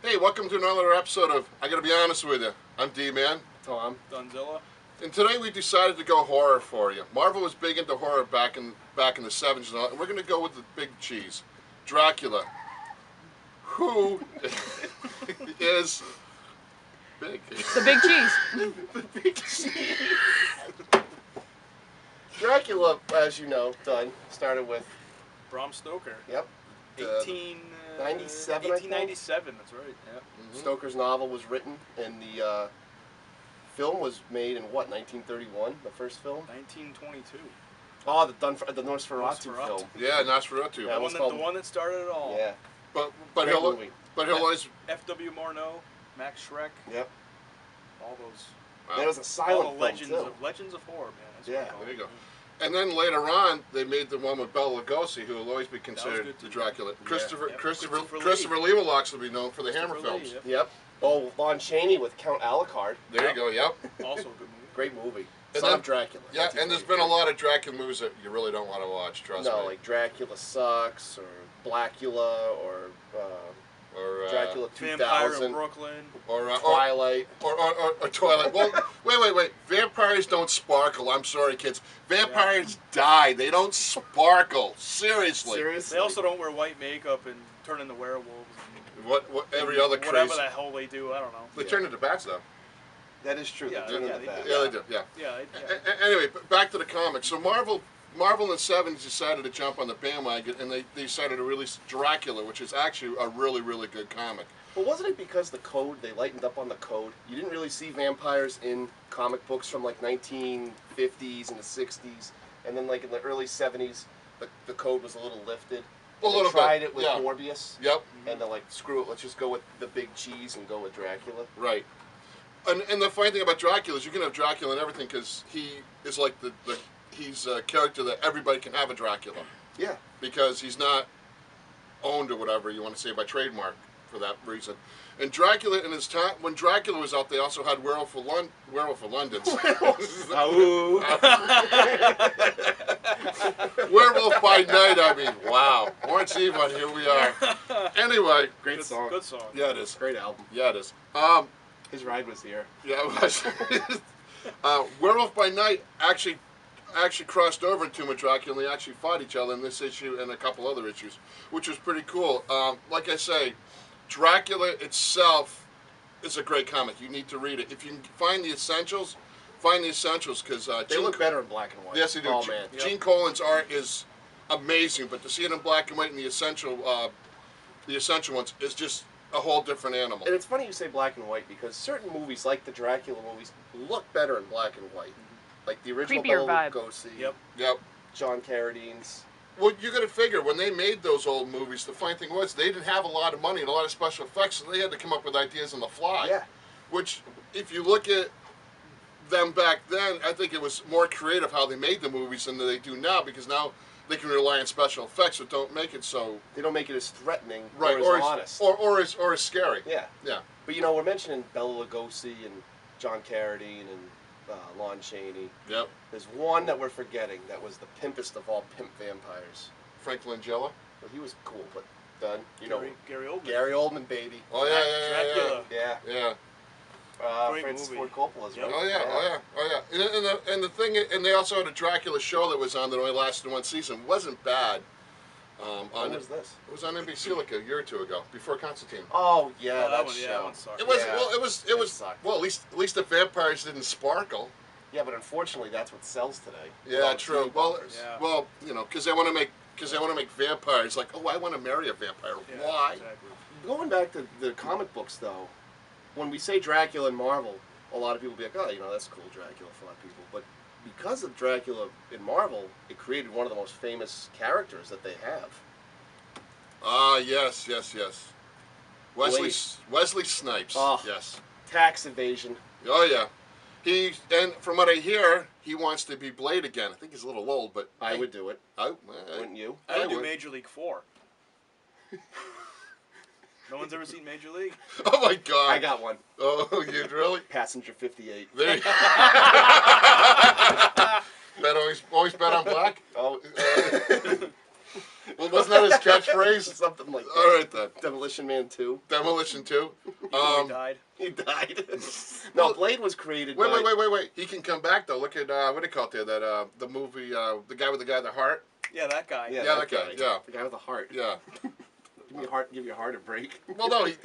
Hey, welcome to another episode of I Gotta Be Honest With You. I'm D-Man. Tom. Dunzilla. And today we decided to go horror for you. Marvel was big into horror back in the 70s and all, and we're going to go with the big cheese. Dracula. Who is big? The big cheese. The big cheese. Dracula, as you know, done, started with, Bram Stoker. yep, 1897, 1897, that's right. Yep. Stoker's novel was written, and the film was made in, what, 1931, the first film? 1922. Oh, the Nosferatu film. Yeah, Nosferatu. Yeah, The one that started it all. Yeah. But Great he'll movie. always. F.W. Morneau, Max Schreck, Yep. all those. There was a All silent the film, legends of horror, man. That's Yeah. what I call There you it. go. And then later on, they made the one with Bela Lugosi, who will always be considered good the too. Dracula. Yeah. Yep. Christopher Lee will also be known for the Hammer Christopher Lee, films. yep. Yep. Oh, Lon Chaney with Count Alucard. There Yep. you go. Yep. Also a good movie. Great movie. And Son then- of Dracula. Yeah, and there's been a lot of Dracula movies that you really don't want to watch. Trust No, me. like Dracula Sucks, or Blackula, or Or Dracula Vampire in 2000, Brooklyn. or Twilight. or Twilight. Well, wait. Vampires don't sparkle. I'm sorry, kids. Vampires die. They don't sparkle. Seriously. Seriously? They also don't wear white makeup and turn into werewolves. What every other Whatever crazy. the hell they do, I don't know. They turn into bats though. That is true. Yeah, They turn yeah, into they bats. do. Yeah, they do. Yeah. Yeah. Anyway, back to the comics. So Marvel in the 70s decided to jump on the bandwagon, and they decided to release Dracula, which is actually a really, really good comic. Well, wasn't it because the code, they lightened up on the code? You didn't really see vampires in comic books from like 1950s and the 60s, and then like in the early 70s, the code was a little lifted. A little they tried bit, it with yeah. Morbius, Yep, and they're like, screw it, let's just go with the big cheese and go with Dracula. right. And the funny thing about Dracula is you can have Dracula and everything because he is like he's a character that everybody can have a Dracula Yeah. because he's not owned or whatever you want to say by trademark for that reason. And Dracula in his time, when Dracula was out, they also had Werewolf of London. Ooh. Werewolf by Night, I mean, wow. Lawrence Evon, here we are. Anyway, Great song. Good song. yeah, it is. Great album. Yeah, it is. His ride was here. Yeah, it was. Werewolf by Night actually crossed over in Tomb of Dracula, and they actually fought each other in this issue and a couple other issues, which was pretty cool. Like I say, Dracula itself is a great comic. You need to read it. If you can find the essentials because They look better in black and white. Yes, they do. Oh, man. Yep. Gene Colan's art is amazing, but to see it in black and white and the essential ones is just a whole different animal. And it's funny you say black and white because certain movies, like the Dracula movies, look better in black and white. Like the original Creepier Bela vibe. Lugosi, Yep. Yep. John Carradine's. Well, you got to figure when they made those old movies, the funny thing was they didn't have a lot of money and a lot of special effects, so they had to come up with ideas on the fly. Yeah. Which, if you look at them back then, I think it was more creative how they made the movies than they do now, because now they can rely on special effects that don't make it so They don't make it as threatening right or as honest. or as scary. Yeah. Yeah. But you know, we're mentioning Bela Lugosi and John Carradine and Lon Chaney. Yep. There's one that we're forgetting that was the pimpest of all pimp vampires. Frank Langella. Well, he was cool, but done. You know, Gary Oldman. Gary Oldman, baby. Oh yeah, Dracula. Yeah. yeah. Great Francis movie. Ford Coppola's, Yep. right? Oh yeah. And the thing, and they also had a Dracula show that was on that only lasted one season. Wasn't bad. When was this? It was on NBC like a year or two ago, before Constantine. Oh yeah, Oh, that one, show. yeah, that one sucked. It was Yeah. well. It was sucked. well. At least the vampires didn't sparkle. Yeah, but unfortunately, that's what sells today. Yeah, All true. teen Well, bumpers. Yeah. well, you know, because they want to make vampires like, oh, I want to marry a vampire. Yeah, Why? Exactly. Going back to the comic books, though, when we say Dracula in Marvel, a lot of people be like, oh, you know, that's cool, Dracula, for a lot of people. But because of Dracula in Marvel, it created one of the most famous characters that they have. Ah, yes. Wesley Blade. Wesley Snipes. Oh. Yes. Tax evasion. Oh yeah. And from what I hear, he wants to be Blade again. I think he's a little old, but I would do it. Wouldn't you? I would would. do Major League 4. No one's ever seen Major League? Oh my God. I got one. Oh, you really? Passenger 58. There you Bet always bet on black. Oh, Well, wasn't that his catchphrase? Something like that. All right then. Demolition Man 2. Demolition 2. He died. He died. No, Blade was created by... Wait. He can come back, though. Look at, what do you call it there? That, the movie, the guy with the heart? Yeah, that guy. Yeah, that guy. Yeah. The guy with the heart. Yeah. Give your heart a break. Well, no, he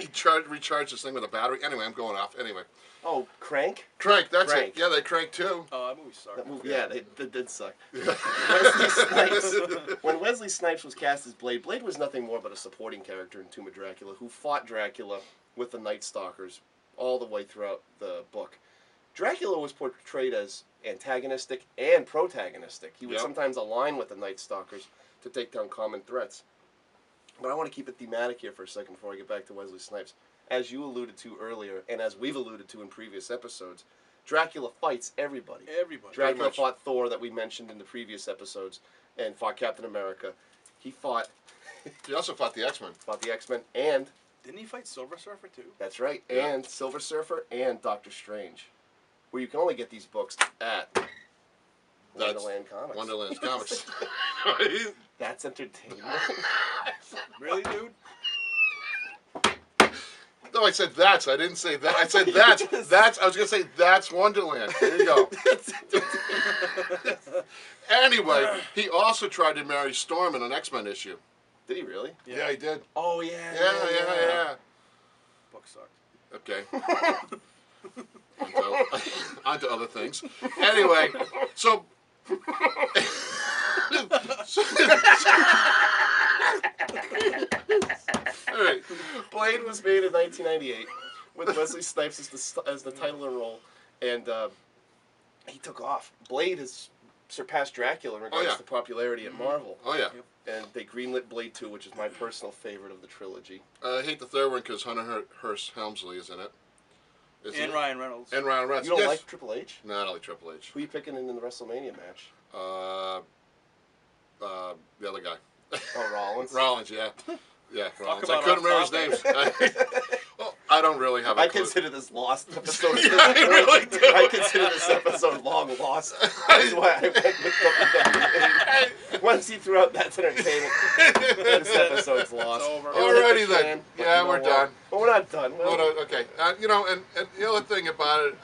recharged this thing with a battery. Anyway, I'm going off. Anyway. Oh, Crank? Crank, that's Crank. it. Yeah, they Crank too. Oh, that movie sucked. That movie, yeah, they did suck. Wesley Snipes. When Wesley Snipes was cast as Blade, Blade was nothing more but a supporting character in Tomb of Dracula who fought Dracula with the Night Stalkers all the way throughout the book. Dracula was portrayed as antagonistic and protagonistic. He would sometimes align with the Night Stalkers to take down common threats. But I want to keep it thematic here for a second before I get back to Wesley Snipes. As you alluded to earlier, and as we've alluded to in previous episodes, Dracula fights everybody. Everybody. Dracula fought Thor, that we mentioned in the previous episodes, and fought Captain America. He fought... He also fought the X-Men. Fought the X-Men, and... Didn't he fight Silver Surfer, too? That's right, Yeah. and Silver Surfer and Doctor Strange. Where you can only get these books at Wonderland Comics. Wonderland's Comics. That's entertainment. Really, dude? No, I said that's. I didn't say that. I said that's. That's. I was gonna say that's Wonderland. There you go. Anyway, he also tried to marry Storm in an X-Men issue. Did he really? Yeah, he did. Oh, yeah. Yeah. Book sucked. Okay. On to other things. Anyway, so. All right. Blade was made in 1998 with Wesley Snipes as the title and role, and he took off. Blade has surpassed Dracula in regards to popularity at Marvel. Oh yeah. And they greenlit Blade 2, which is my personal favorite of the trilogy. I hate the third one because Hunter Hearst Helmsley is in it. And Ryan Reynolds. And Ryan Reynolds. You don't like Triple H? No, I don't like Triple H. Who are you picking in the WrestleMania match? The other guy. Oh, Rollins? Rollins, yeah. Yeah, Rollins. I about couldn't remember his name. Well, I don't really have a I clue. consider this lost episode. Yeah, I really do. I consider this episode long lost. That's why I went with WWE. Once he threw out that's entertainment, this episode's lost. It's over. Alrighty then. Yeah, we're done. But we're not done. Okay. You know, and the other thing about it,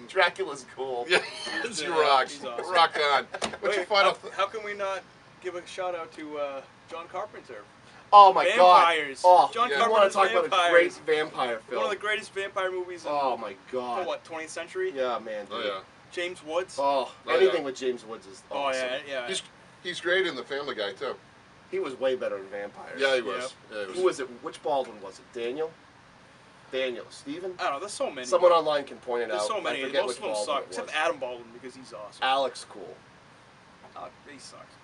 Dracula's cool. yeah, he rocks. He's awesome. Rock on. What's your final? How can we not give a shout out to John Carpenter? Oh my Vampires. God! Oh, John you want to talk about a great vampire film? One of the greatest vampire movies in Oh my God! the, what, 20th century? Yeah, man. Dude. Oh yeah. James Woods. Oh, Oh, anything yeah. with James Woods is Oh, awesome. yeah. He's great in The Family Guy too. He was way better in Vampires. Yeah, he was. Yeah, he was. Who was it? Which Baldwin was it? Daniel? Stephen? I don't know. There's so many. Someone online can point it There's out. so many. I forget Most which of them Baldwin suck, it except was. Adam Baldwin because he's awesome. Alex Cool. He sucks.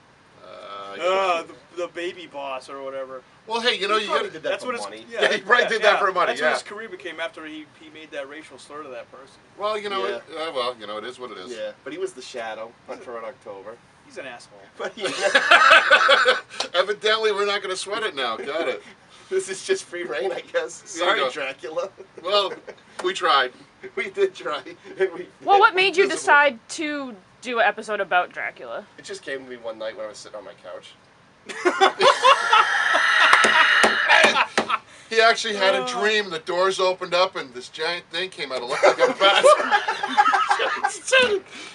The baby boss or whatever. Well, hey, you know, He you probably got. did that That's for what money. Yeah, he probably did that for money. That's Yeah. what his career became after he made that racial slur to that person. Well, you know, Yeah. it is what it is. Yeah, but he was the Shadow. Hunt for Red October. He's an asshole. But he, Evidently, we're not going to sweat it now. Got it. this is just free reign, I guess. There you Sorry, go. Dracula. Well, we tried. We did try. Well, what made you Visible. decide to do an episode about Dracula? It just came to me one night when I was sitting on my couch. He actually had a dream. The doors opened up and this giant thing came out. It looked like a bat.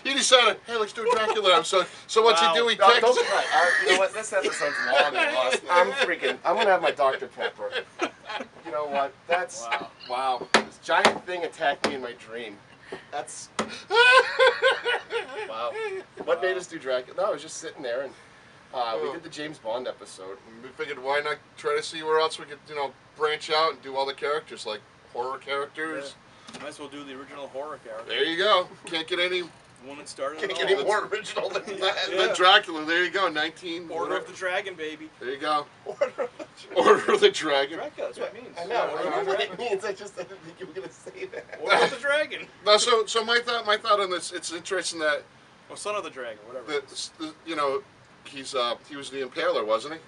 He decided, hey, let's do a Dracula episode. So what's he do? He Don't texts. cry. You know what? This episode's long and lost. I'm gonna have my Dr. Pepper. You know what? That's wow. This giant thing attacked me in my dream. That's wow. What made us do Dracula? No, I was just sitting there and we did the James Bond episode. We figured, why not try to see where else we could, branch out and do all the characters, like horror characters. Might as well do the original horror character. There you go. Can't get any The one that started Can't it get all. any more original than that. than Dracula. There you go. 19. Order of the Dragon, baby. There you go. Order of the Order of the Dragon. Dracula, that's what it means. I know. I know what it means. I just didn't think you were gonna say that. Order of the Dragon. No, so my thought on this, it's interesting that Or Son of the Dragon, whatever. he was the Impaler, wasn't he?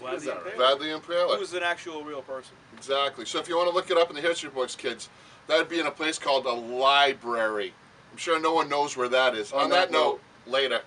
Vlad Is the that right? Impaler. Vlad the Impaler. He was an actual real person. Exactly. So if you want to look it up in the history books, kids, that'd be in a place called a library. I'm sure no one knows where that is. On that note, later.